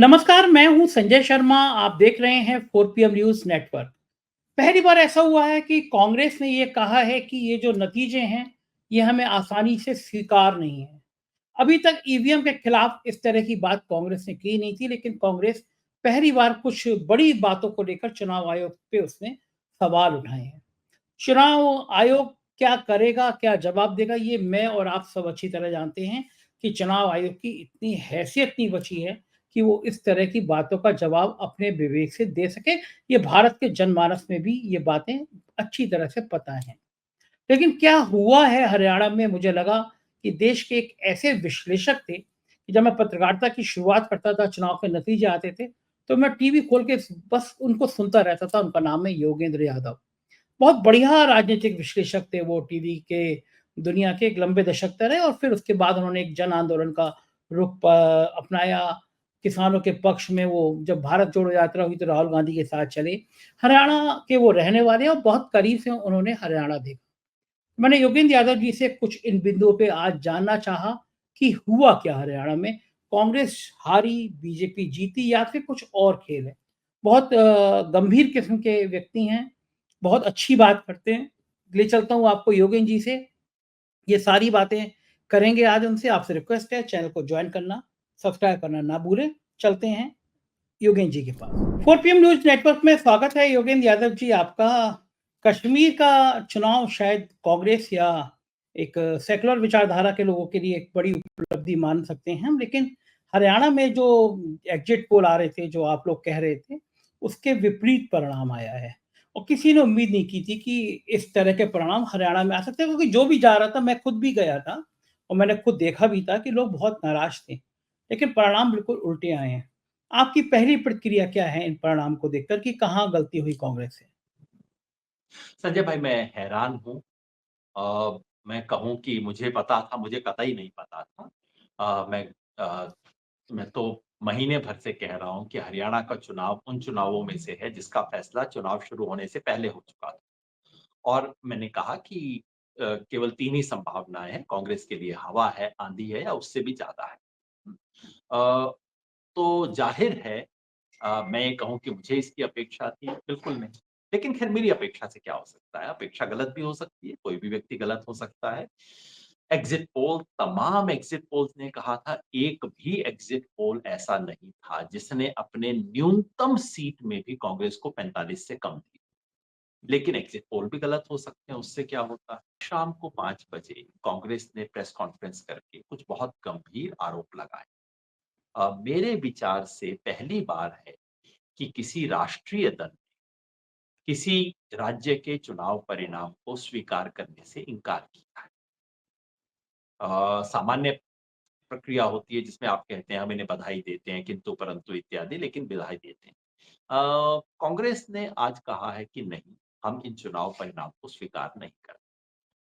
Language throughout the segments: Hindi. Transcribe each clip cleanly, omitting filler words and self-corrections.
नमस्कार, मैं हूं संजय शर्मा। आप देख रहे हैं 4 PM न्यूज़ नेटवर्क। पहली बार ऐसा हुआ है कि कांग्रेस ने ये कहा है कि ये जो नतीजे हैं, ये हमें आसानी से स्वीकार नहीं है। अभी तक ईवीएम के खिलाफ इस तरह की बात कांग्रेस ने की नहीं थी, लेकिन कांग्रेस पहली बार कुछ बड़ी बातों को लेकर चुनाव आयोग पे उसने सवाल उठाए हैं। चुनाव आयोग क्या करेगा, क्या जवाब देगा, ये मैं और आप सब अच्छी तरह जानते हैं कि चुनाव आयोग की इतनी हैसियत नहीं बची है कि वो इस तरह की बातों का जवाब अपने विवेक से दे सके। ये भारत के जनमानस में भी ये बातें अच्छी तरह से पता हैं। लेकिन क्या हुआ है हरियाणा में, मुझे लगा कि देश के एक ऐसे विश्लेषक थे कि जब मैं पत्रकारिता की शुरुआत करता था, चुनाव के नतीजे आते थे, तो मैं टीवी खोल के बस उनको सुनता रहता था। उनका नाम है योगेंद्र यादव। बहुत बढ़िया राजनीतिक विश्लेषक थे वो, टीवी के दुनिया के एक लंबे दशक तक रहे और फिर उसके बाद उन्होंने एक जन आंदोलन का रुख अपनाया। किसानों के पक्ष में वो जब भारत जोड़ो यात्रा हुई तो राहुल गांधी के साथ चले। हरियाणा के वो रहने वाले हैं और बहुत करीब से उन्होंने हरियाणा देखा। मैंने योगेंद्र यादव जी से कुछ इन बिंदुओं पे आज जानना चाहा कि हुआ क्या हरियाणा में। कांग्रेस हारी, बीजेपी जीती या फिर कुछ और खेल है। बहुत गंभीर किस्म के व्यक्ति हैं, बहुत अच्छी बात करते हैं। ले चलता हूँ आपको योगेंद्र जी से। ये सारी बातें करेंगे आज उनसे। आपसे रिक्वेस्ट है चैनल को ज्वाइन करना, सब्सक्राइब करना ना भूलें। चलते हैं योगेंद्र जी के पास। 4 PM न्यूज़ नेटवर्क में स्वागत है योगेंद्र यादव जी आपका। कश्मीर का चुनाव शायद कांग्रेस या एक सेकुलर विचारधारा के लोगों के लिए एक बड़ी उपलब्धि मान सकते हैं हम, लेकिन हरियाणा में जो एग्जिट पोल आ रहे थे, जो आप लोग कह रहे थे, उसके विपरीत परिणाम आया है और किसी ने उम्मीद नहीं की थी कि इस तरह के परिणाम हरियाणा में आ सकते हैं, क्योंकि जो भी जा रहा था, मैं खुद भी गया था और मैंने खुद देखा भी था कि लोग बहुत नाराज थे, लेकिन परिणाम बिल्कुल उल्टे आए हैं। आपकी पहली प्रतिक्रिया क्या है इन परिणाम को देखकर कि कहाँ गलती हुई कांग्रेस से? संजय भाई, मैं हैरान हूँ। मैं कहूँ कि मुझे पता था, मुझे कतई नहीं पता था। अ, मैं तो महीने भर से कह रहा हूँ कि हरियाणा का चुनाव उन चुनावों में से है जिसका फैसला चुनाव शुरू होने से पहले हो चुका था। और मैंने कहा कि केवल 3 ही संभावनाएँ हैं कांग्रेस के लिए, हवा है, आँधी है या उससे भी ज़्यादा है। अ, तो ज़ाहिर है, मैं ये कहूँ कि मुझे इसकी अपेक्षा थी, बिल्कुल नहीं। लेकिन ख़ैर मेरी अपेक्षा से क्या हो सकता है? अपेक्षा गलत भी हो सकती है, कोई भी व्यक्ति गलत हो सकता है। एग्ज़िट पोल, तमाम एग्ज़िट पोल्स ने कहा था, एक भी एग्ज़िट पोल ऐसा नहीं था जिसने अपने न्यूनतम सीट में भी कांग्रेस को 45 से कम दी। लेकिन एग्ज़िट पोल भी गलत हो सकते हैं, उससे क्या होता है? शाम को 5 बजे कांग्रेस ने प्रेस कॉन्फ्रेंस करके कुछ बहुत गंभीर आरोप लगाए। मेरे विचार से पहली बार है कि किसी राष्ट्रीय दल किसी राज्य के चुनाव परिणाम को स्वीकार करने से इनकार किया है। सामान्य प्रक्रिया होती है जिसमें आप कहते हैं हम इन्हें बधाई देते हैं, किंतु परंतु इत्यादि, लेकिन बधाई देते हैं। कांग्रेस ने आज कहा है कि नहीं, हम इन चुनाव परिणाम को स्वीकार नहीं करते।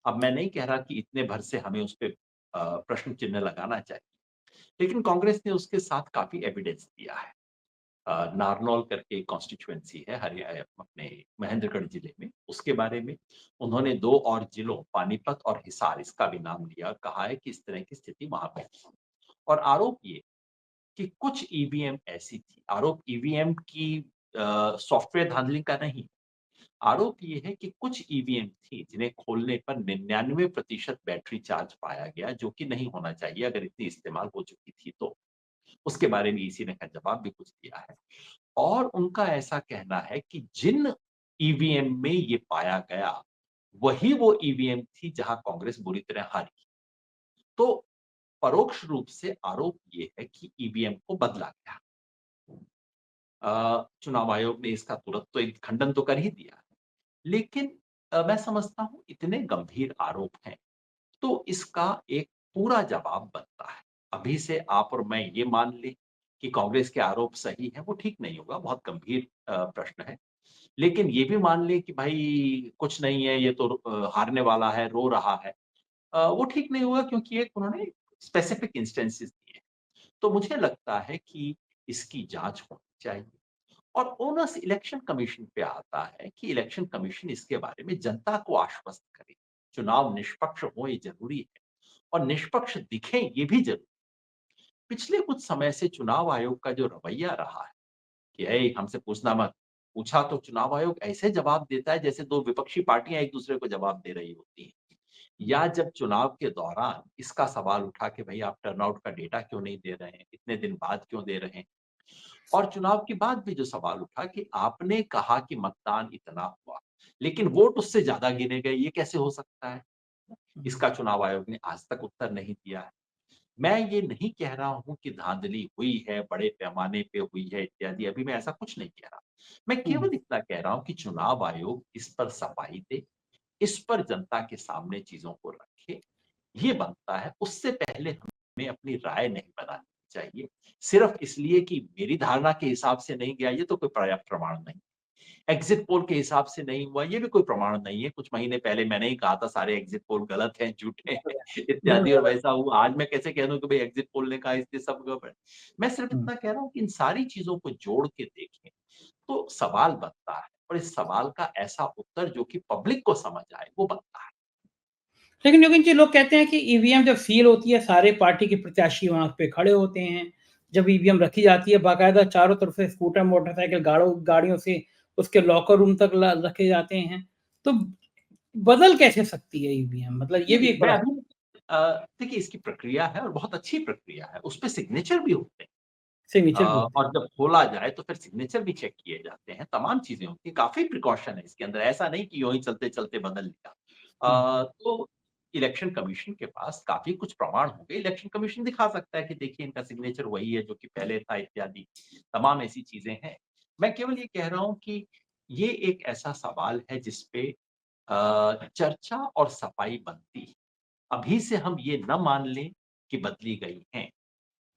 अब मैं नहीं कह रहा कि इतने भर से हमें उस पे प्रश्न चिन्ह लगाना चाहिए, लेकिन कांग्रेस ने उसके साथ काफ़ी एविडेंस दिया है। नारनौल करके कॉन्स्टिट्यूएंसी है अपने महेंद्रगढ़ जिले में, उसके बारे में उन्होंने 2 और जिलों पानीपत और हिसार इसका भी नाम लिया और कहा है कि इस तरह की स्थिति वहाँ पे थी। और आरोप ये कि कुछ ईवीएम ऐसी थी, आरोप ईवीएम की सॉफ्टवेयर धांधली का नहीं, आरोप ये है कि कुछ ईवीएम थी जिन्हें खोलने पर 99% बैटरी चार्ज पाया गया, जो कि नहीं होना चाहिए अगर इतनी इस्तेमाल हो चुकी थी तो। उसके बारे में ईसी ने खैर जवाब भी कुछ दिया है। और उनका ऐसा कहना है कि जिन ईवीएम में ये पाया गया, वही वो ईवीएम थी जहां कांग्रेस बुरी तरह हारी। तो परोक्ष रूप से आरोप ये है कि ईवीएम को बदला गया। चुनाव आयोग ने इसका तुरंत तो एक खंडन तो कर ही दिया। लेकिन मैं समझता हूँ इतने गंभीर आरोप हैं, तो इसका एक पूरा जवाब बनता है। अभी से आप और मैं ये मान लें कि कांग्रेस के आरोप सही हैं, वो ठीक नहीं होगा, बहुत गंभीर प्रश्न है। लेकिन ये भी मान लें कि भाई कुछ नहीं है, ये तो हारने वाला है, रो रहा है। वो ठीक नहीं होगा क्योंकि एक उन्होंने स्पेसिफिक इंस्टेंसेस दिए हैं। तो मुझे लगता है कि इसकी जाँच होनी चाहिए। और ओनस इलेक्शन कमीशन पे आता है कि इलेक्शन कमीशन इसके बारे में जनता को आश्वस्त करे। चुनाव निष्पक्ष हो ये ज़रूरी है और निष्पक्ष दिखें ये भी ज़रूरी है। पिछले कुछ समय से चुनाव आयोग का जो रवैया रहा है कि "ऐ हमसे पूछना मत।" पूछा तो चुनाव आयोग ऐसे जवाब देता है जैसे 2 विपक्षी पार्टियाँ एक-दूसरे को जवाब दे रही होती हैं। या जब चुनाव के दौरान इसका सवाल उठा कि भई आप टर्नआउट का डेटा क्यों नहीं दे रहे हैं? इतने दिन बाद क्यों दे रहे हैं? और चुनाव के बाद भी जो सवाल उठा कि आपने कहा कि मतदान इतना हुआ, लेकिन वोट उससे ज़्यादा गिने गए, ये कैसे हो सकता है? हुँ, इसका चुनाव आयोग ने आज तक उत्तर नहीं दिया है। मैं ये नहीं कह रहा हूँ कि धाँधली हुई है, बड़े पैमाने पे हुई है इत्यादि, अभी मैं ऐसा कुछ नहीं कह रहा। मैं हुँ। केवल इतना कह रहा हूँ कि चुनाव आयोग इस पर सफाई दे, इस पर जनता के सामने चीज़ों को रखे, ये बनता है। उससे पहले हमें अपनी राय नहीं बनानी चाहिए, सिर्फ़ इसलिए कि मेरी धारणा के हिसाब से नहीं गया, ये तो कोई पर्याप्त प्रमाण नहीं। एग्ज़िट पोल के हिसाब से नहीं हुआ, ये भी कोई प्रमाण नहीं है। कुछ महीने पहले मैंने ही कहा था सारे एग्ज़िट पोल गलत हैं, झूठे हैं इत्यादि और बिल्कुल। वैसा हुआ। आज मैं कैसे कह दूँ कि भई एग्ज़िट पोल ने कहा इसलिए सब गड़बड़ है। मैं सिर्फ़ हुँ। इतना कह रहा हूँ कि इन सारी चीज़ों को जोड़ के देखें, तो सवाल बनता है और इस सवाल का ऐसा उत्तर जो कि पब्लिक को समझ आए, वो बनता है। लेकिन योगेन जी, लोग कहते हैं कि ईवीएम जब सील होती है, सारे पार्टी के प्रत्याशी वहाँ पे खड़े होते हैं। जब ईवीएम रखी जाती है, बाकायदा चारों तरफ से स्कूटर, मोटरसाइकिल, गाड़ियों से उसके लॉकर रूम तक ल रखे जाते हैं। तो बदल कैसे सकती है ईवीएम? मतलब ये भी देखिए, एक मैं बड़ा अभी देखिए इसकी प्रक्रिया है और बहुत अच्छी प्रक्रिया है, उसपे सिग्नेचर भी होते हैं। सिग्नेचर भी होते हैं। और जब खोला जाए तो फिर सिग्नेचर भी चेक किए जाते हैं, तमाम चीज़ें होती हैं, काफ़ी प्रिकॉशन है इसके अंदर, ऐसा नहीं कि यूँ ही चलते-चलते बदल लिया। हुँ, तो इलेक्शन कमीशन के पास काफ़ी कुछ प्रमाण होंगे, इलेक्शन कमीशन दिखा सकता है कि देखिए इनका सिग्नेचर वही है जो कि पहले था इत्यादि, तमाम ऐसी चीज़ें हैं। मैं केवल ये कह रहा हूँ कि ये एक ऐसा सवाल है जिस पे चर्चा और सफाई बनती है। अभी से हम ये ना मान लें कि बदली गई हैं,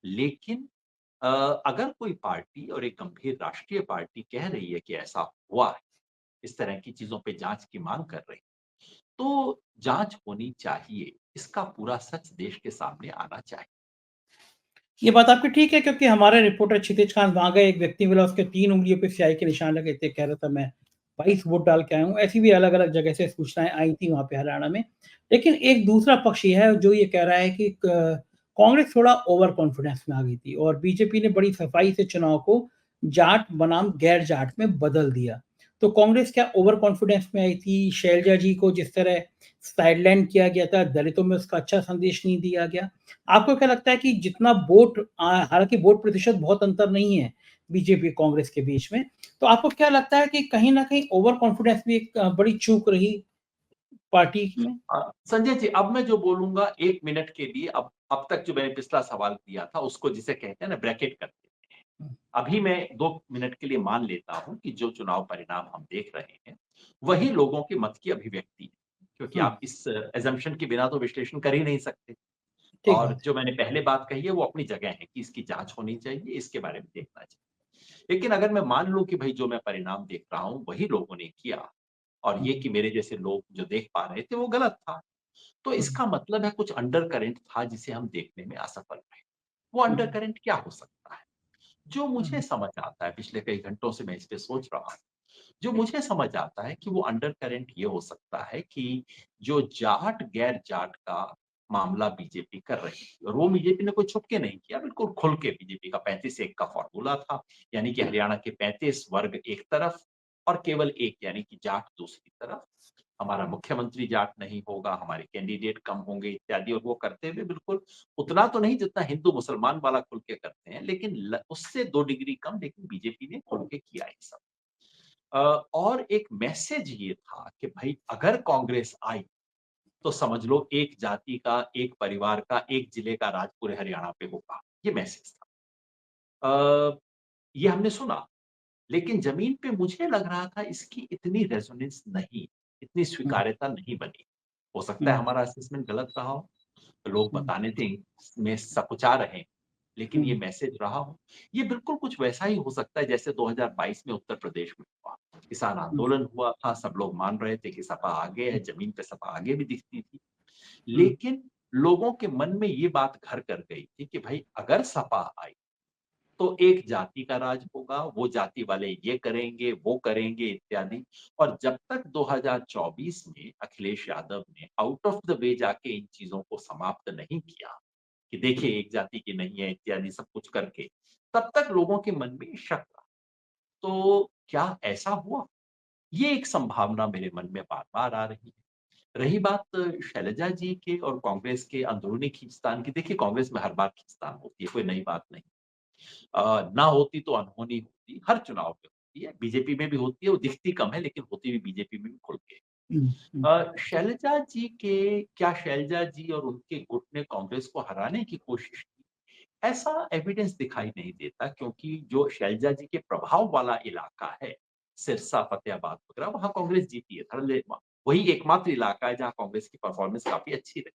लेकिन अ, अगर कोई पार्टी और एक गंभीर राष्ट्रीय पार्टी कह रही है कि ऐसा हुआ है, इस तरह की चीज़ों पे जाँच की माँग कर रही है, तो जाँच होनी चाहिए। इसका पूरा सच देश के सामने आना चाहिए। ये बात आपकी ठीक है, क्योंकि हमारे रिपोर्टर क्षितिज खान वहाँ गए, एक व्यक्ति मिला, उसके 3 उँगलियों पे स्याही के निशान लगे थे, कह रहा था मैं 22 वोट डाल के आया हूँ। ऐसी भी अलग-अलग जगह से सूचनाएँ आई थी वहाँ पे हरियाणा में। लेकिन एक दूसरा पक्ष ये है जो ये कह रहा है कि क कांग्रेस थोड़ा ओवर कॉन्फिडेंस में आ गई थी और बीजेपी ने बड़ी सफाई से चुनाव को जाट बनाम गैर जाट में बदल दिया। तो कांग्रेस क्या ओवर कॉन्फिडेंस में आई थी? शैलजा जी को जिस तरह साइडलाइन किया गया था, दलितों में उसका अच्छा संदेश नहीं दिया गया। आपको क्या लगता है कि जितना वोट हालाँकि वोट प्रतिशत बहुत अंतर नहीं है बीजेपी कांग्रेस के बीच में, तो आपको क्या लगता है कि कहीं न कहीं ओवर कॉन्फिडेंस भी एक बड़ी चूक रही पार्टी में? संजय जी, अब मैं जो बोलूँगा 1 मिनट के लिए अब तक जो मैंने पिछला सवाल किया था, उसको जिसे कहते हैं ना ब्रैकेट कर देते हैं। हुँ, अभी मैं 2 मिनट के लिए मान लेता हूँ कि जो चुनाव परिणाम हम देख रहे हैं, वही लोगों के मत की अभिव्यक्ति है। क्योंकि हुँ, आप इस असम्पशन के बिना तो विश्लेषण कर ही नहीं सकते। ठीक और बात है। जो मैंने पहले बात कही है वो अपनी जगह है कि इसकी जाँच होनी चाहिए, इसके बारे में देखना चाहिए। लेकिन अगर मैं मान लूँ कि भई जो मैं परिणाम देख रहा हूँ, वही लोगों ने किया और हुँ, ये कि मेरे जैसे लोग जो देख पा रहे थे, वो गलत था। तो हुँ, इसका मतलब है कुछ अंडरकरेंट था जिसे हम देखने में असफल रहे। वो हुँ, अंडरकरेंट क्या हो सकता है? जो मुझे हुँ, समझ आता है, पिछले कई घंटों से मैं इस पे सोच रहा हूँ। जो मुझे समझ आता है कि वो अंडरकरेंट ये हो सकता है कि जो जाट गैर जाट का मामला बीजेपी कर रही थी और वो बीजेपी ने कोई छुप के नहीं किया, बिल्कुल खुल के बीजेपी का 35-1 का फ़ॉर्मूला था। यानी कि हरियाणा के 35 वर्ग एक तरफ और केवल 1 यानी कि जाट दूसरी तरफ। हमारा मुख्यमंत्री जाट नहीं होगा, हमारे कैंडिडेट कम होंगे इत्यादि और वो करते हुए बिल्कुल उतना तो नहीं जितना हिंदू-मुसलमान वाला खुल के करते हैं, लेकिन उससे 2 डिग्री कम लेकिन बीजेपी ने खुल के किया ये सब। अ, और एक मैसेज ये था कि भाई अगर कांग्रेस आई, तो समझ लो एक जाति का, एक परिवार का, एक जिले का राज पूरे हरियाणा पे होगा, ये मैसेज था। ये हमने सुना, लेकिन ज़मीन पे मुझे लग रहा था इसकी इतनी रेजोनेंस नहीं, इतनी हुँ, स्वीकार्यता नहीं बनी। हो सकता है हुँ, हमारा असेसमेंट गलत रहा हो, तो लोग हुँ, बताने थे में सकुचा रहे हैं, लेकिन ये हुँ, मैसेज रहा हो। ये बिल्कुल कुछ वैसा ही हो सकता है जैसे 2022 में उत्तर प्रदेश में हुआ। किसान हुँ, आंदोलन हुआ था, सब लोग मान रहे थे कि सपा आगे है, ज़मीन पे सपा आगे भी दिखती थी। हुँ, लेकिन लोगों के मन में ये बात घर कर गई थी कि भाई अगर सपा आई तो एक जाति का राज होगा, वो जाति वाले ये करेंगे, वो करेंगे इत्यादि। और जब तक 2024 में अखिलेश यादव ने आउट ऑफ द वे जाके इन चीज़ों को समाप्त नहीं किया, कि देखिए एक जाति की नहीं है इत्यादि सब कुछ करके, तब तक लोगों के मन में शक रहा। तो क्या ऐसा हुआ? ये एक संभावना मेरे मन में बार-बार आ रही है। रही बात शैलजा जी के और कांग्रेस के अंदरूनी खींचतान की, देखिए कांग्रेस में हर बार खींचतान होती है, कोई नई बात नहीं। ना होती तो अनहोनी होती, हर चुनाव में होती है, बीजेपी में भी होती है, वो दिखती कम है लेकिन होती भी बीजेपी में भी खुल के। हुँ। शैलजा जी और उनके गुट ने कांग्रेस को हराने की कोशिश की? ऐसा एविडेंस दिखाई नहीं देता, क्योंकि जो शैलजा जी के प्रभाव वाला इलाका है, सिरसा, फतेहाबाद वगैरह, वहाँ कांग्रेस जीती है। धड़ल्ले वही एकमात्र इलाका है जहाँ कांग्रेस की परफॉर्मेंस काफ़ी अच्छी रही।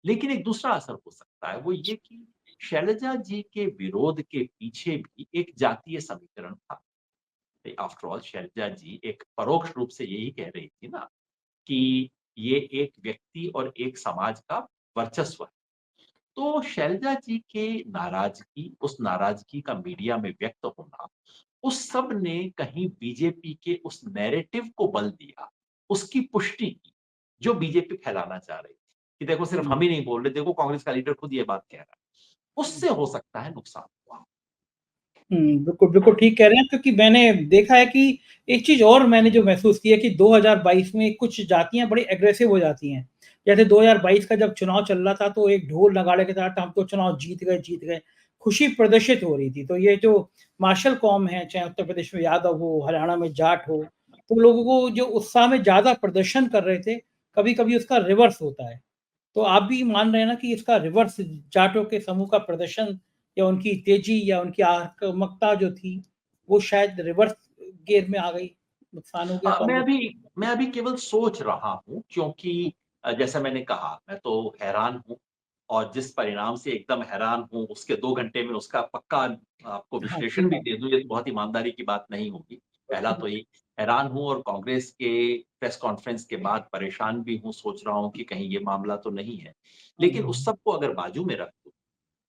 लेकिन एक दूसरा असर हो सकता है, वो ये कि शैलजा जी के विरोध के पीछे भी एक जातीय समीकरण था। आफ्टर ऑल शैलजा जी एक परोक्ष रूप से यही कह रही थी ना कि ये एक व्यक्ति और एक समाज का वर्चस्व है। तो शैलजा जी के नाराज़गी, उस नाराज़गी का मीडिया में व्यक्त होना, उस सब ने कहीं बीजेपी के उस नैरेटिव को बल दिया, उसकी पुष्टि की, जो बीजेपी फैलाना चाह रही थी, कि देखो सिर्फ हुँ। हम ही नहीं बोल रहे, देखो कांग्रेस का लीडर खुद ये बात कह रहा है। उससे हो सकता है नुकसान हुआ। हुँ, बिल्कुल, बिल्कुल ठीक कह रहे हैं, क्योंकि मैंने देखा है कि एक चीज़ और मैंने जो महसूस की है कि 2022 में कुछ जातियाँ बड़ी एग्रेसिव हो जाती हैं। जैसे 2022 का जब चुनाव चल रहा था, तो एक ढोल-नगाड़े के साथ हम तो चुनाव जीत गए, खुशी प्रदर्शित हो रही थी। तो ये जो मार्शल कौम है, चाहे उत्तर प्रदेश में यादव हो, हरियाणा में जाट हो, तो लोगों को जो उत्साह में ज़्यादा प्रदर्शन कर रहे थे, कभी-कभी उसका रिवर्स होता है। तो आप भी मान रहे हैं ना कि इसका रिवर्स जाटों के समूह का प्रदर्शन या उनकी तेजी या उनकी आक्रामकता जो थी, वो शायद रिवर्स गियर में आ गई, नुकसान हो गया अ, मैं कांग्रेस अभी मैं अभी केवल सोच रहा हूँ, क्योंकि जैसा मैंने कहा, मैं तो हैरान हूँ और जिस परिणाम से एकदम हैरान हूँ, उसके 2 घंटे में उसका पक्का आपको हाँ, विश्लेषण ठीक भी बात दे दूँ, ये तो बहुत ईमानदारी की बात नहीं होगी। पहला है। तो ये हैरान हूँ और कांग्रेस के प्रेस कॉन्फ्रेंस के बाद परेशान भी हूँ, सोच रहा हूँ कि कहीं ये मामला तो नहीं है। लेकिन उस सब को अगर बाजू में रख दूँ,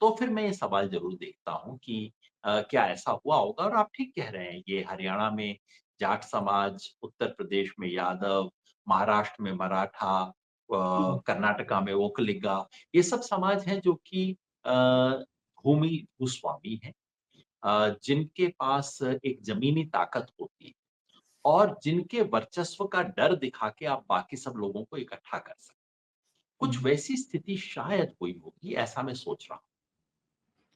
तो फिर मैं ये सवाल ज़रूर देखता हूँ कि क्या ऐसा हुआ होगा? और आप ठीक कह रहे हैं, ये हरियाणा में जाट समाज, उत्तर प्रदेश में यादव, महाराष्ट्र में मराठा, हुँ, कर्नाटका में ओकलिगा, ये सब समाज हैं जो कि अ, भूमि भूस्वामी हैं, जिनके पास एक ज़मीनी ताकत होती है और जिनके वर्चस्व का डर दिखा के आप बाकी सब लोगों को इकट्ठा कर सकते हैं। कुछ हुँ। वैसी स्थिति शायद हुई होगी, ऐसा मैं सोच रहा हूँ।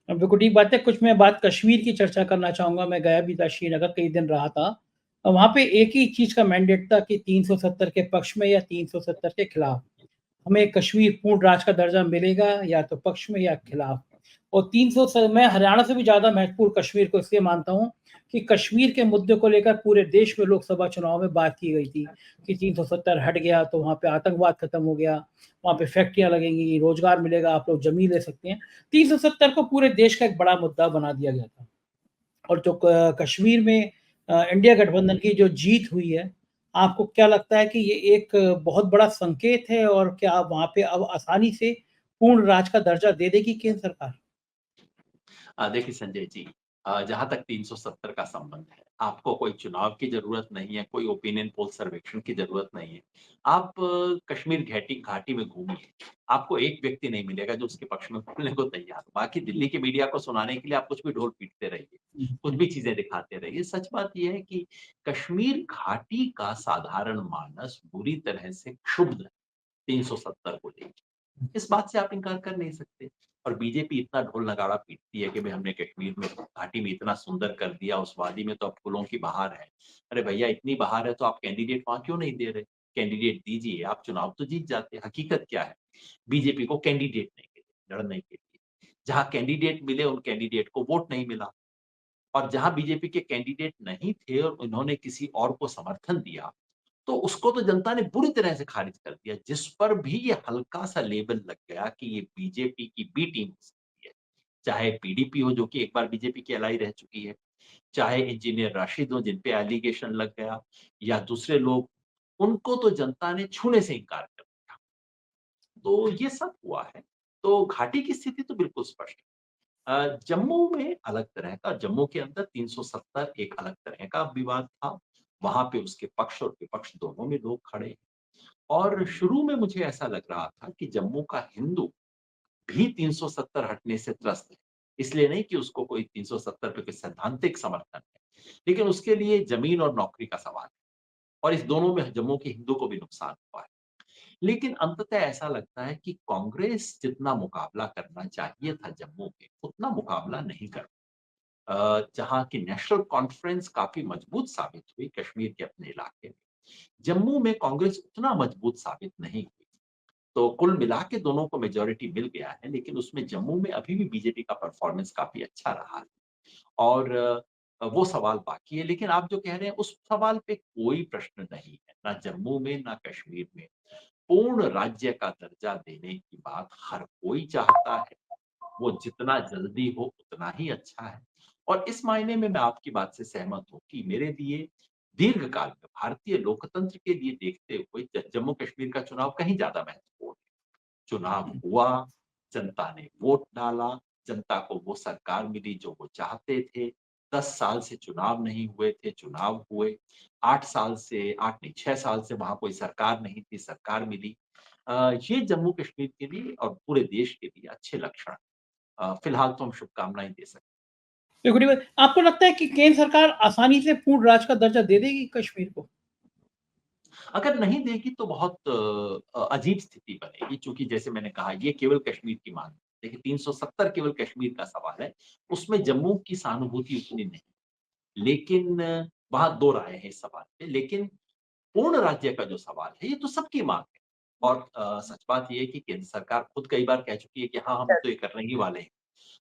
बिल्कुल ठीक बात है। कुछ मैं बात कश्मीर की चर्चा करना चाहूँगा। मैं गया भी था, श्रीनगर कई दिन रहा था। वहाँ पे एक ही चीज़ का मैंडेट था कि 370 के पक्ष में या 370 के खिलाफ। हमें कश्मीर पूर्ण राज्य का दर्जा मिलेगा या तो पक्ष में या खिलाफ। और 300 स मैं हरियाणा से भी ज़्यादा महत्वपूर्ण कश्मीर को इसलिए मानता हूँ कि कश्मीर के मुद्दे को लेकर पूरे देश में लोकसभा चुनाव में बात की गई थी कि 370 हट गया तो वहाँ पे आतंकवाद खत्म हो गया, वहाँ पे फैक्ट्रियाँ लगेंगी, रोज़गार मिलेगा, आप लोग ज़मीन ले सकते हैं। 370 को पूरे देश का एक बड़ा मुद्दा बना दिया गया था। और जो क कश्मीर में इंडिया गठबंधन की जो जीत हुई है, आपको क्या लगता है कि ये एक बहुत बड़ा संकेत है और क्या वहाँ पे अब आसानी से पूर्ण राज्य का दर्जा दे देगी केंद्र सरकार? देखिए संजय जी, जहाँ तक 370 का संबंध है, आपको कोई चुनाव की ज़रूरत नहीं है, कोई ओपिनियन पोल सर्वेक्षण की ज़रूरत नहीं है। आप कश्मीर घाटी घाटी में घूमिए, आपको एक व्यक्ति नहीं मिलेगा जो उसके पक्ष में बोलने को तैयार हो। बाकी दिल्ली के मीडिया को सुनाने के लिए आप कुछ भी ढोल पीटते रहिए, हुँ, कुछ हुँ, भी चीज़ें दिखाते रहिए। सच बात ये है कि कश्मीर घाटी का साधारण मानस बुरी तरह से क्षुब्ध है 370 को लेके। इस बात से आप इनकार कर नहीं सकते। और बीजेपी इतना ढोल नगाड़ा पीटती है कि भई हमने कश्मीर में घाटी में इतना सुंदर कर दिया, उस वादी में तो अब फूलों की बहार है। अरे भैया इतनी बहार है तो आप कैंडिडेट वहाँ क्यों नहीं दे रहे? कैंडिडेट दीजिए, आप चुनाव तो जीत जाते। हकीकत क्या है? बीजेपी को कैंडिडेट नहीं मिले लड़ने के लिए। जहाँ कैंडिडेट मिले उन कैंडिडेट को वोट नहीं मिला और जहाँ बीजेपी के कैंडिडेट नहीं थे और उन्होंने किसी और को समर्थन दिया, तो उसको तो जनता ने बुरी तरह से खारिज कर दिया, जिस पर भी ये हल्का-सा लेबल लग गया कि ये बीजेपी की बी टीम हो सकती है। चाहे पीडीपी हो जो कि एक बार बीजेपी की एलाई रह चुकी है, चाहे इंजीनियर राशिद हो जिन पे एलिगेशन लग गया या दूसरे लोग, उनको तो जनता ने छूने से इनकार कर दिया। तो ये सब हुआ है। तो घाटी की स्थिति तो बिल्कुल स्पष्ट है। जम्मू में अलग तरह का, जम्मू के अंदर 370 एक अलग तरह का विवाद था। वहाँ पे उसके पक्ष और विपक्ष दोनों में लोग खड़े। और शुरू में मुझे ऐसा लग रहा था कि जम्मू का हिंदू भी 370 हटने से त्रस्त है। इसलिए नहीं कि उसको कोई 370 पे कोई सैद्धांतिक समर्थन है, लेकिन उसके लिए ज़मीन और नौकरी का सवाल है और इस दोनों में जम्मू के हिंदू को भी नुकसान हुआ है। लेकिन अंततः ऐसा लगता है कि कांग्रेस जितना मुकाबला करना चाहिए था जम्मू में, उतना मुकाबला नहीं कर जहाँ की नेशनल कॉन्फ्रेंस काफ़ी मजबूत साबित हुई कश्मीर के अपने इलाके में। जम्मू में कांग्रेस उतना मजबूत साबित नहीं हुई। तो कुल मिला के दोनों को मेजॉरिटी मिल गया है, लेकिन उसमें जम्मू में अभी भी बीजेपी का परफॉर्मेंस काफ़ी अच्छा रहा है और वो सवाल बाकी है। लेकिन आप जो कह रहे हैं उस सवाल पे कोई प्रश्न नहीं है, ना जम्मू में, ना कश्मीर में। पूर्ण राज्य का दर्जा देने की बात हर कोई चाहता है। वो जितना जल्दी हो उतना ही अच्छा है। और इस मायने में मैं आपकी बात से सहमत हूँ कि मेरे लिए दीर्घकाल में भारतीय लोकतंत्र के लिए देखते हुए जम्मू कश्मीर का चुनाव कहीं ज़्यादा महत्वपूर्ण है। चुनाव हुआ, जनता ने वोट डाला, जनता को वो सरकार मिली जो वो चाहते थे। 10 साल से चुनाव नहीं हुए थे, चुनाव हुए। 8 साल से 8 नहीं 6 साल से वहाँ कोई सरकार नहीं थी, सरकार मिली। ये जम्मू कश्मीर के लिए और पूरे देश के लिए अच्छे लक्षण फिलहाल तो हम शुभकामनाएँ दे सकते हैं। बिल्कुल, ठीक बात। आपको लगता है कि केंद्र सरकार आसानी से पूर्ण राज्य का दर्जा दे देगी कश्मीर को? अगर नहीं देगी तो बहुत अजीब स्थिति बनेगी चूँकि जैसे मैंने कहा ये केवल कश्मीर की माँग है। देखिए 370 केवल कश्मीर का सवाल है, उसमें जम्मू की सहानुभूति उतनी नहीं। लेकिन वहाँ 2 राय हैं इस सवाल पे, लेकिन पूर्ण राज्य का जो सवाल है, ये तो सबकी माँग है। और सच बात ये है कि केंद्र सरकार खुद कई बार कह चुकी है कि हाँ, हम तो ये करने ही वाले हैं।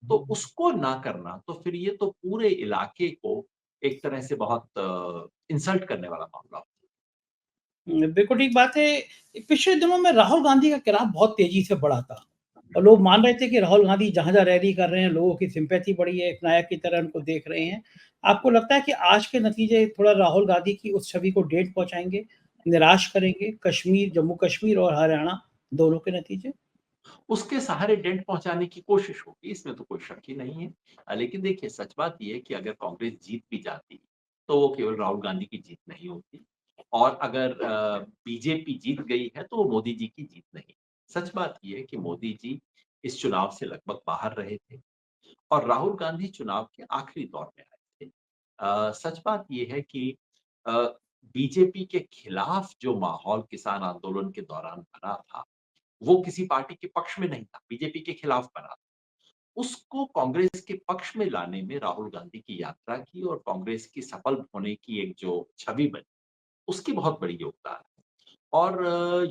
तो उसको ना करना, तो फिर ये तो पूरे इलाके को एक तरह से बहुत इंसल्ट करने वाला मामला हो। बिल्कुल ठीक बात है। पिछले दिनों में राहुल गांधी का ग्राफ बहुत तेज़ी से बढ़ा था और लोग मान रहे थे कि राहुल गांधी जहाँ-जहाँ रैली कर रहे हैं, लोगों की सिम्पैथी बढ़ी है, एक नायक की तरह उनको देख रहे हैं। आपको लगता है कि आज के नतीजे थोड़ा राहुल गांधी की उस छवि को डेंट पहुँचाएँगे, निराश करेंगे, कश्मीर जम्मू कश्मीर और हरियाणा दोनों के नतीजे? उसके सहारे डेंट पहुँचाने की कोशिश होगी, इसमें तो कोई शक ही नहीं है। लेकिन देखिए सच बात ये है कि अगर कांग्रेस जीत भी जाती, तो वो केवल राहुल गांधी की जीत नहीं होती और अगर बीजेपी जीत गई है, तो वो मोदी जी की जीत नहीं। सच बात ये है कि मोदी जी इस चुनाव से लगभग बाहर रहे थे और राहुल गांधी चुनाव के आखिरी दौर में आए थे। सच बात ये है कि अ, बीजेपी के खिलाफ जो माहौल किसान आंदोलन के दौरान बना था, वो किसी पार्टी के पक्ष में नहीं था, बीजेपी के खिलाफ बना। उसको कांग्रेस के पक्ष में लाने में राहुल गांधी की यात्रा की और कांग्रेस की सफल होने की एक जो छवि बनी, उसकी बहुत बड़ी योगदान है। और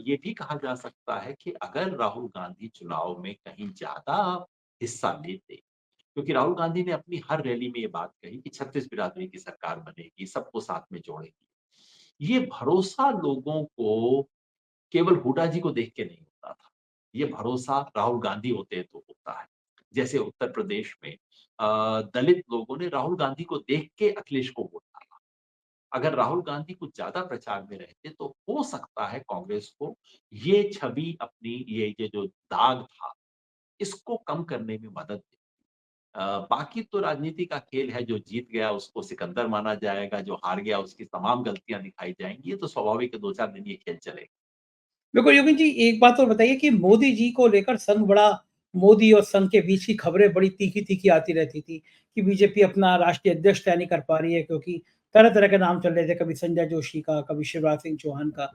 ये भी कहा जा सकता है कि अगर राहुल गांधी चुनाव में कहीं ज़्यादा हिस्सा लेते, क्योंकि राहुल गांधी ने अपनी हर रैली में ये बात कही कि 36 बिरादरी की सरकार बनेगी, सबको साथ में जोड़ेगी। ये भरोसा लोगों को केवल हुड्डा जी को देख के नहीं होता था। ये भरोसा राहुल गांधी होते तो होता है। जैसे उत्तर प्रदेश में दलित लोगों ने राहुल गांधी को देख के अखिलेश को वोट डाला। अगर राहुल गांधी कुछ ज़्यादा प्रचार में रहते तो हो सकता है कांग्रेस को ये छवि अपनी ये जो दाग था, इसको कम करने में मदद मिली। बाकी तो राजनीति का खेल है, जो जीत गया उसको सिकंदर माना जाएगा, जो हार गया उसकी तमाम गलतियाँ दिखाई जाएँगी। ये तो स्वाभाविक है 2-4 दिन ये खेल चलेगा। बिल्कुल, योगी जी एक बात और बताइए कि मोदी जी को लेकर संघ बड़ा मोदी और संघ के बीच की खबरें बड़ी तीखी-तीखी आती रहती थी कि बीजेपी अपना राष्ट्रीय अध्यक्ष तय नहीं कर पा रही है क्योंकि तरह-तरह के नाम चल रहे थे, कभी संजय जोशी का, कभी शिवराज सिंह चौहान का।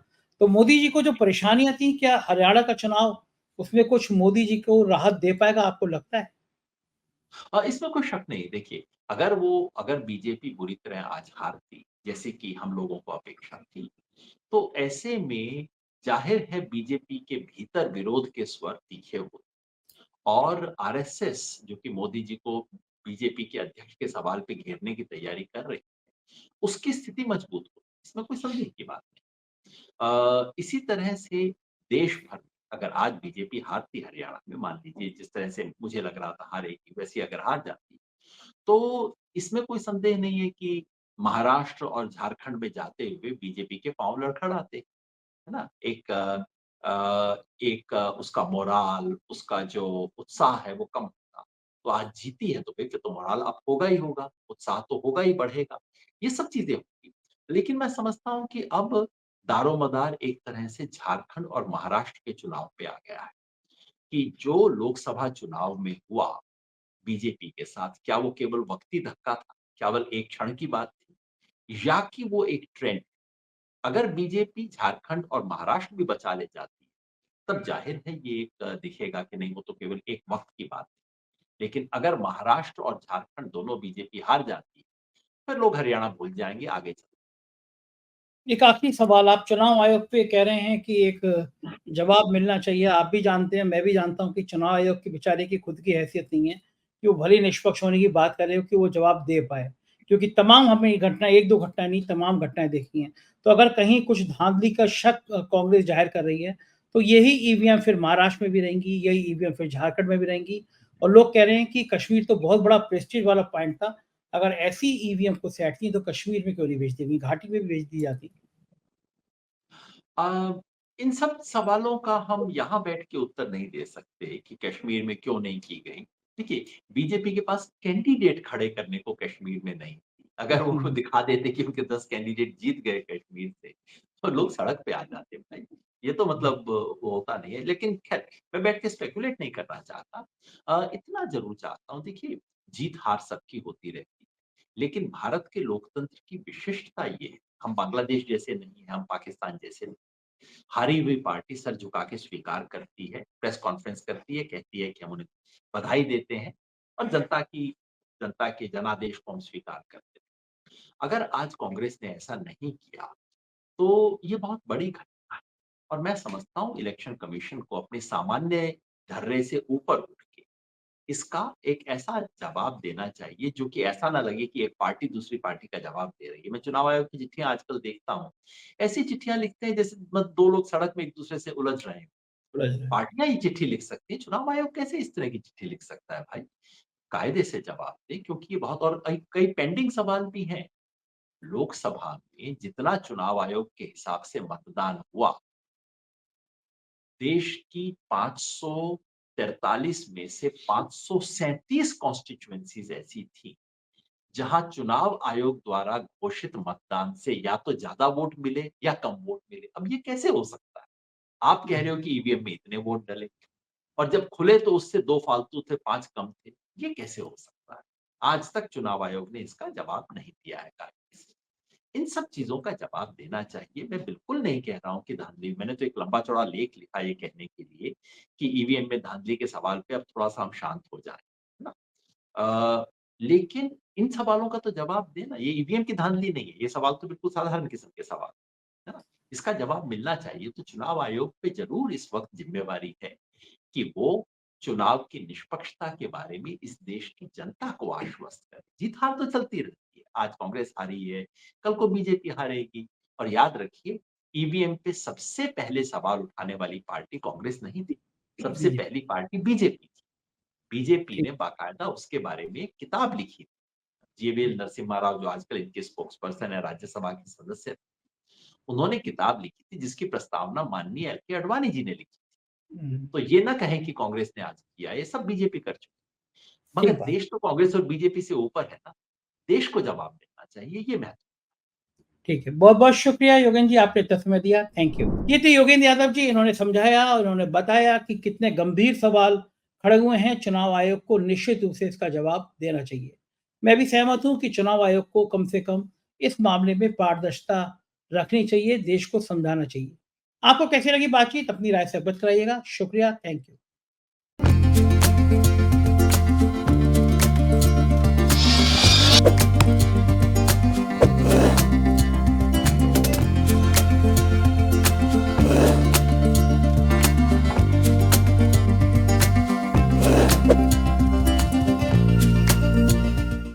तो मोदी जी को जो परेशानियाँ थी, क्या हरियाणा का चुनाव उसमें कुछ मोदी जी को राहत दे पाएगा, आपको लगता है? इसमें कोई शक नहीं देखिए, अगर बीजेपी बुरी तरह आज हारती, जैसे कि हम लोगों को अपेक्षा थी, तो ऐसे में ज़ाहिर है बीजेपी के भीतर विरोध के स्वर तीखे होते और आरएसएस जो कि मोदी जी को बीजेपी के अध्यक्ष के सवाल पे घेरने की तैयारी कर रही, उसकी स्थिति मजबूत होती, इसमें कोई संदेह की बात नहीं। इसी तरह से देश भर में अगर आज बीजेपी हारती हरियाणा में मान लीजिए जिस तरह से मुझे लग रहा था हारेगी, वैसे अगर हार जाती, तो इसमें कोई संदेह नहीं है कि महाराष्ट्र और झारखंड में जाते हुए बीजेपी के पाँव लड़खड़ाते, है ना? उसका मोराल, उसका जो उत्साह है वो कम होता। तो आज जीती है तो फिर तो मोराल अब होगा ही होगा, उत्साह तो होगा ही बढ़ेगा। ये सब चीज़ें होंगी। लेकिन मैं समझता हूँ कि अब दारोमदार एक तरह से झारखंड और महाराष्ट्र के चुनाव पे आ गया है। कि जो लोकसभा चुनाव में हुआ बीजेपी के साथ, क्या वो केवल वक़्ती धक्का था? केवल एक क्षण की बात थी? या कि वो एक ट्रेंड? अगर बीजेपी झारखंड और महाराष्ट्र भी बचा ले जाती है, तब ज़ाहिर है ये एक दिखेगा कि नहीं वो तो केवल एक वक़्त की बात थी। लेकिन अगर महाराष्ट्र और झारखंड दोनों बीजेपी हार जाती है, फिर लोग हरियाणा भूल जाएँगे आगे चल। एक आखिरी सवाल, आप चुनाव आयोग पे कह रहे हैं कि एक जवाब मिलना चाहिए। आप भी जानते हैं, मैं भी जानता हूँ कि चुनाव आयोग के बेचारे की खुद की हैसियत नहीं है कि वो भले ही निष्पक्ष होने की बात कर रहे हो कि वो जवाब दे पाए। क्योंकि तमाम हमने घटनाएँ 1-2 घटनाएँ नहीं, तमाम घटनाएँ देखी हैं। तो अगर कहीं कुछ धाँधली का शक कांग्रेस ज़ाहिर कर रही है, तो यही ईवीएम फिर महाराष्ट्र में भी रहेंगी, यही ईवीएम फिर झारखंड में भी रहेंगी। और लोग कह रहे हैं कि कश्मीर तो बहुत बड़ा प्रेस्टीज वाला पॉइंट था। अगर ऐसी ईवीएम को सेट की तो कश्मीर में क्यों नहीं भेज दी गई? घाटी में भी भेज दी जाती। इन सब सवालों का हम यहाँ बैठ के उत्तर नहीं दे सकते कि कश्मीर में क्यों नहीं की गई। देखिए, बीजेपी के पास कैंडिडेट खड़े करने को कश्मीर में नहीं थी। अगर वो खुद हुँ। दिखा देते कि उनके 10 कैंडिडेट जीत गए कश्मीर से, तो लोग सड़क पे आ जाते भाई। ये तो मतलब वो होता नहीं है। लेकिन ख़ैर, मैं बैठ के स्पेकुलेट नहीं करना चाहता। इतना ज़रूर चाहता हूँ, देखिए, जीत-हार सबकी होती रहती है। लेकिन भारत के लोकतंत्र की विशिष्टता ये है, हम बांग्लादेश जैसे नहीं हैं, हम पाकिस्तान जैसे नहीं। हारी हुई पार्टी सर झुका के स्वीकार करती है, प्रेस कॉन्फ्रेंस करती है, कहती है कि हम उन्हें बधाई देते हैं और जनता के जनादेश को हम स्वीकार करते हैं। अगर आज कांग्रेस ने ऐसा नहीं किया, तो ये बहुत बड़ी घटना है और मैं समझता हूँ इलेक्शन कमीशन को अपने सामान्य ढर्रे से ऊपर उठ के इसका एक ऐसा जवाब देना चाहिए जो कि ऐसा ना लगे कि एक पार्टी दूसरी पार्टी का जवाब दे रही है। मैं चुनाव आयोग की चिट्ठियाँ आजकल देखता हूँ, ऐसी चिट्ठियाँ लिखते हैं जैसे मत 2 लोग सड़क में एक-दूसरे से उलझ रहे हैं। उलझ रहे हैं। पार्टियाँ ही चिट्ठी लिख सकती हैं, चुनाव आयोग कैसे इस तरह की चिट्ठी लिख सकता है भाई? कायदे से जवाब दें क्योंकि ये बहुत और कई कई पेंडिंग सवाल भी हैं। लोकसभा में जितना चुनाव आयोग के हिसाब से मतदान हुआ, देश की 543 में से 537 कॉन्स्टिट्यूएंसीज़ ऐसी थी जहां चुनाव आयोग द्वारा घोषित मतदान से या तो ज्यादा वोट मिले या कम वोट मिले। अब ये कैसे हो सकता है? आप कह रहे हो कि ईवीएम में इतने वोट डले और जब खुले तो उससे 2 फालतू थे, 5 कम थे। ये कैसे हो सकता है? आज तक चुनाव आयोग ने इसका जवाब नहीं दिया है कायदे से। इन सब चीज़ों का जवाब देना चाहिए। मैं बिल्कुल नहीं कह रहा हूँ कि धांधली, मैंने तो एक लंबा-चौड़ा लेख लिखा ये कहने के लिए कि ईवीएम में धांधली के सवाल पे अब थोड़ा-सा हम शांत हो जाएँ, है ना? लेकिन इन सवालों का तो जवाब देना, ये ईवीएम की धांधली नहीं है, ये सवाल तो बिल्कुल साधारण किस्म के सवाल, है ना? इसका जवाब मिलना चाहिए, तो चुनाव आयोग पे ज़रूर इस वक़्त ज़िम्मेवारी है कि वो चुनाव की निष्पक्षता के बारे में इस देश की जनता को आश्वस्त करे। जीत-हार तो चलती रहती है, आज कांग्रेस हारी है, कल को बीजेपी हारेगी और याद रखिए ईवीएम पे सबसे पहले सवाल उठाने वाली पार्टी कांग्रेस नहीं थी, सबसे बीजेपी। पहली पार्टी बीजेपी थी। बीजेपी ठीक। ने बाकायदा उसके बारे में एक किताब लिखी। जीवीएल हुँ, नरसिम्हा राव जो आजकल इनके स्पोक्सपर्सन है, राज्यसभा के सदस्य थे। उन्होंने किताब लिखी थी जिसकी प्रस्तावना माननीय एल के अडवाणी जी ने लिखी। हुँ। तो ये ना कहें कि कांग्रेस ने आज किया, ये सब बीजेपी कर चुकी है। ठीक मगर बात। देश तो कांग्रेस और बीजेपी से ऊपर है ना, देश को जवाब देना चाहिए, ये महत्व। ठीक है। बहुत-बहुत शुक्रिया योगेंद्र जी, आपने इतना समय दिया। Thank you. ये थे योगेंद्र यादव जी, इन्होंने समझाया और इन्होंने बताया कि कितने गंभीर सवाल खड़े हुए हैं, चुनाव आयोग को निश्चित रूप से इसका जवाब देना चाहिए। मैं भी सहमत हूँ कि चुनाव आयोग को कम से कम इस मामले में पारदर्शिता रखनी चाहिए, देश को समझाना चाहिए। आपको कैसी लगी बातचीत? अपनी राय से अवगत कराइएगा। शुक्रिया, थैंक यू।